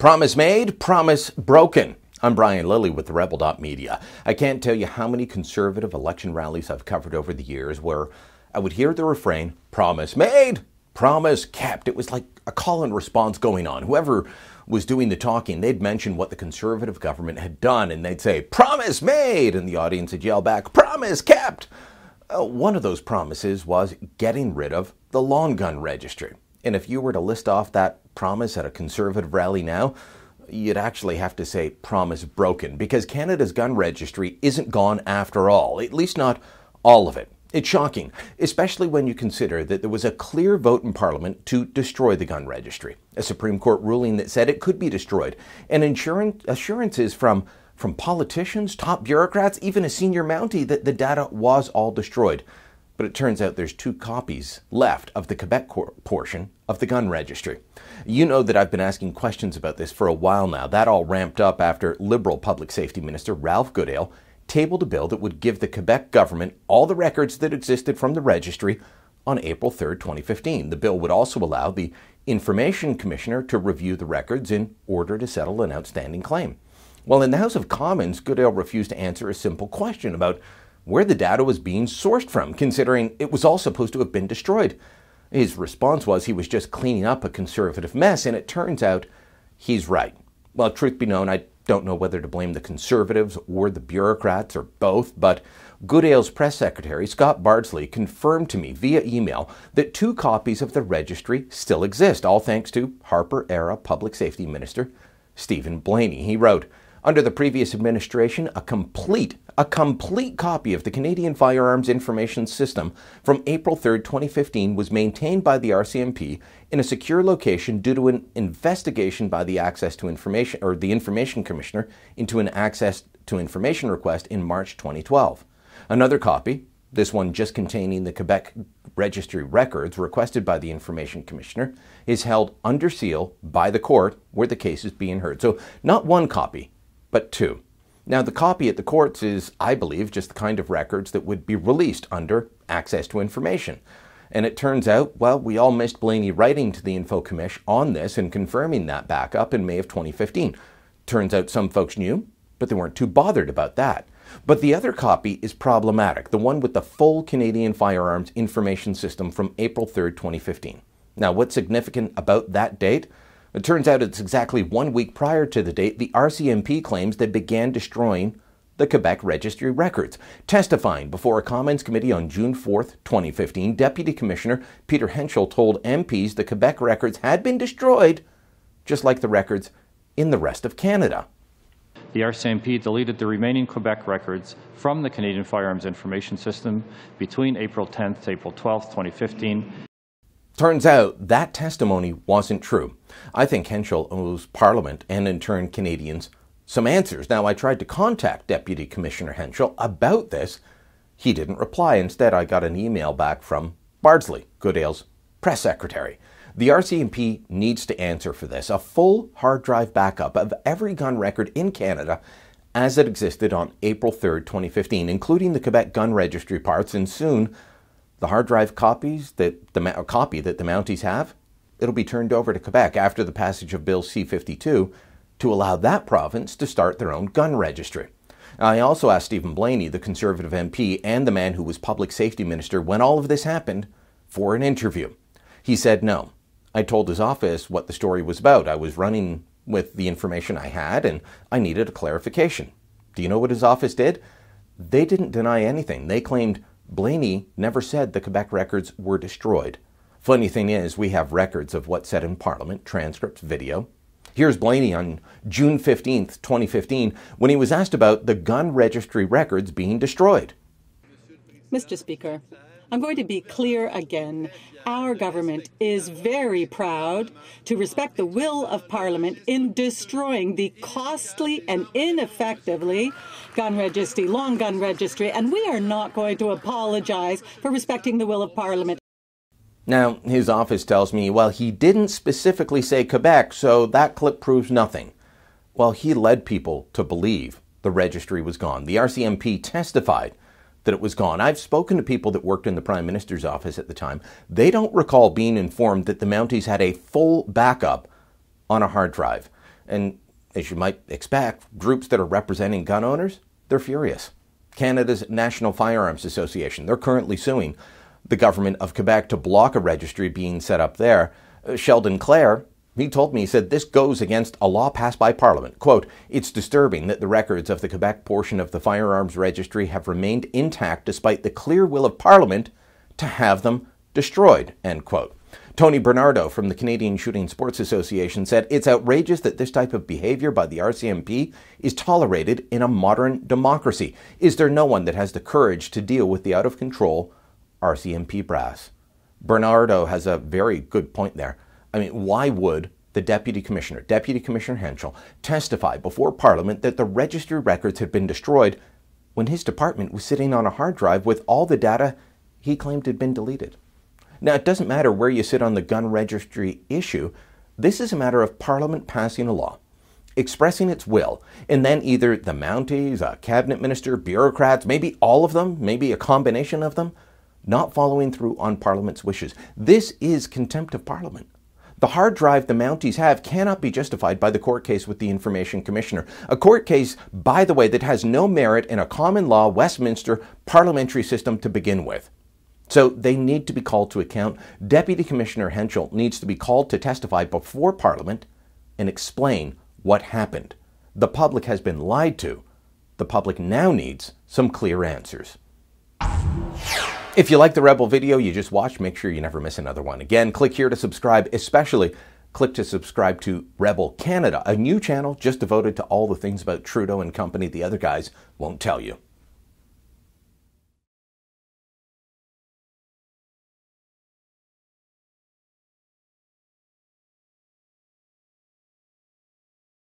Promise made, promise broken. I'm Brian Lilly with the Rebel.media. I can't tell you how many conservative election rallies I've covered over the years where I would hear the refrain, promise made, promise kept. It was like a call and response going on. Whoever was doing the talking, they'd mention what the conservative government had done and they'd say, promise made, and the audience would yell back, promise kept. One of those promises was getting rid of the long gun registry. And if you were to list off that promise at a conservative rally now, you'd actually have to say promise broken, because Canada's gun registry isn't gone after all, at least not all of it. It's shocking, especially when you consider that there was a clear vote in Parliament to destroy the gun registry, a Supreme Court ruling that said it could be destroyed, and assurances from politicians, top bureaucrats, even a senior Mountie that the data was all destroyed. But it turns out there's 2 copies left of the Quebec portion of the gun registry. You know that I've been asking questions about this for a while now. That all ramped up after Liberal Public Safety Minister Ralph Goodale tabled a bill that would give the Quebec government all the records that existed from the registry on April 3rd, 2015. The bill would also allow the Information Commissioner to review the records in order to settle an outstanding claim. Well, in the House of Commons, Goodale refused to answer a simple question about where the data was being sourced from, considering it was all supposed to have been destroyed. His response was he was just cleaning up a conservative mess, and it turns out he's right. Well, truth be known, I don't know whether to blame the Conservatives or the bureaucrats or both, but Goodale's press secretary, Scott Bardsley, confirmed to me via email that 2 copies of the registry still exist, all thanks to Harper-era Public Safety Minister Stephen Blaney. He wrote, under the previous administration, a complete copy of the Canadian Firearms Information System from April 3rd, 2015 was maintained by the RCMP in a secure location due to an investigation by the Information Commissioner into an Access to Information request in March 2012. Another copy, this one just containing the Quebec registry records requested by the Information Commissioner, is held under seal by the court where the case is being heard. So not 1 copy, but 2. Now, the copy at the courts is, I believe, just the kind of records that would be released under Access to Information. And it turns out, well, we all missed Blaney writing to the Info Commish on this and confirming that backup in May of 2015. Turns out some folks knew, but they weren't too bothered about that. But the other copy is problematic, the one with the full Canadian Firearms Information System from April 3rd, 2015. Now, what's significant about that date? It turns out it's exactly 1 week prior to the date the RCMP claims they began destroying the Quebec registry records. Testifying before a Commons committee on June 4th, 2015, Deputy Commissioner Peter Henschel told MPs the Quebec records had been destroyed, just like the records in the rest of Canada. The RCMP deleted the remaining Quebec records from the Canadian Firearms Information System between April 10th to April 12th, 2015. Turns out that testimony wasn't true. I think Henschel owes Parliament and in turn Canadians some answers. Now, I tried to contact Deputy Commissioner Henschel about this. He didn't reply. Instead, I got an email back from Bardsley, Goodale's press secretary. The RCMP needs to answer for this. A full hard drive backup of every gun record in Canada as it existed on April 3rd, 2015, including the Quebec gun registry parts, and soon the hard drive copies that the Mounties have, it'll be turned over to Quebec after the passage of Bill C-52 to allow that province to start their own gun registry. I also asked Stephen Blaney, the Conservative MP and the man who was Public Safety Minister when all of this happened, for an interview. He said no. I told his office what the story was about. I was running with the information I had and I needed a clarification. Do you know what his office did? They didn't deny anything. They claimed Blaney never said the Quebec records were destroyed. Funny thing is, we have records of what's said in Parliament, transcripts, video. Here's Blaney on June 15th, 2015, when he was asked about the gun registry records being destroyed. Mr. Speaker, I'm going to be clear again. Our government is very proud to respect the will of Parliament in destroying the costly and ineffectively long gun registry, and we are not going to apologize for respecting the will of Parliament. Now, his office tells me, well, he didn't specifically say Quebec, so that clip proves nothing. Well, he led people to believe the registry was gone. The RCMP testified that it was gone. I've spoken to people that worked in the Prime Minister's office at the time. They don't recall being informed that the Mounties had a full backup on a hard drive. And as you might expect, groups that are representing gun owners, they're furious. Canada's National Firearms Association, they're currently suing the government of Quebec to block a registry being set up there. Sheldon Clare, he told me, he said, this goes against a law passed by Parliament. Quote, it's disturbing that the records of the Quebec portion of the firearms registry have remained intact despite the clear will of Parliament to have them destroyed, end quote. Tony Bernardo from the Canadian Shooting Sports Association said, it's outrageous that this type of behavior by the RCMP is tolerated in a modern democracy. Is there no one that has the courage to deal with the out-of-control RCMP brass? Bernardo has a very good point there. I mean, why would the Deputy Commissioner Henschel, testify before Parliament that the registry records had been destroyed when his department was sitting on a hard drive with all the data he claimed had been deleted? Now, it doesn't matter where you sit on the gun registry issue. This is a matter of Parliament passing a law, expressing its will, and then either the Mounties, a cabinet minister, bureaucrats, maybe all of them, maybe a combination of them, not following through on Parliament's wishes. This is contempt of Parliament. The hard drive the Mounties have cannot be justified by the court case with the Information Commissioner. A court case, by the way, that has no merit in a common law Westminster parliamentary system to begin with. So they need to be called to account. Deputy Commissioner Henschel needs to be called to testify before Parliament and explain what happened. The public has been lied to. The public now needs some clear answers. If you like the Rebel video you just watched, make sure you never miss another one. Again, click here to subscribe, especially click to subscribe to Rebel Canada, a new channel just devoted to all the things about Trudeau and company the other guys won't tell you.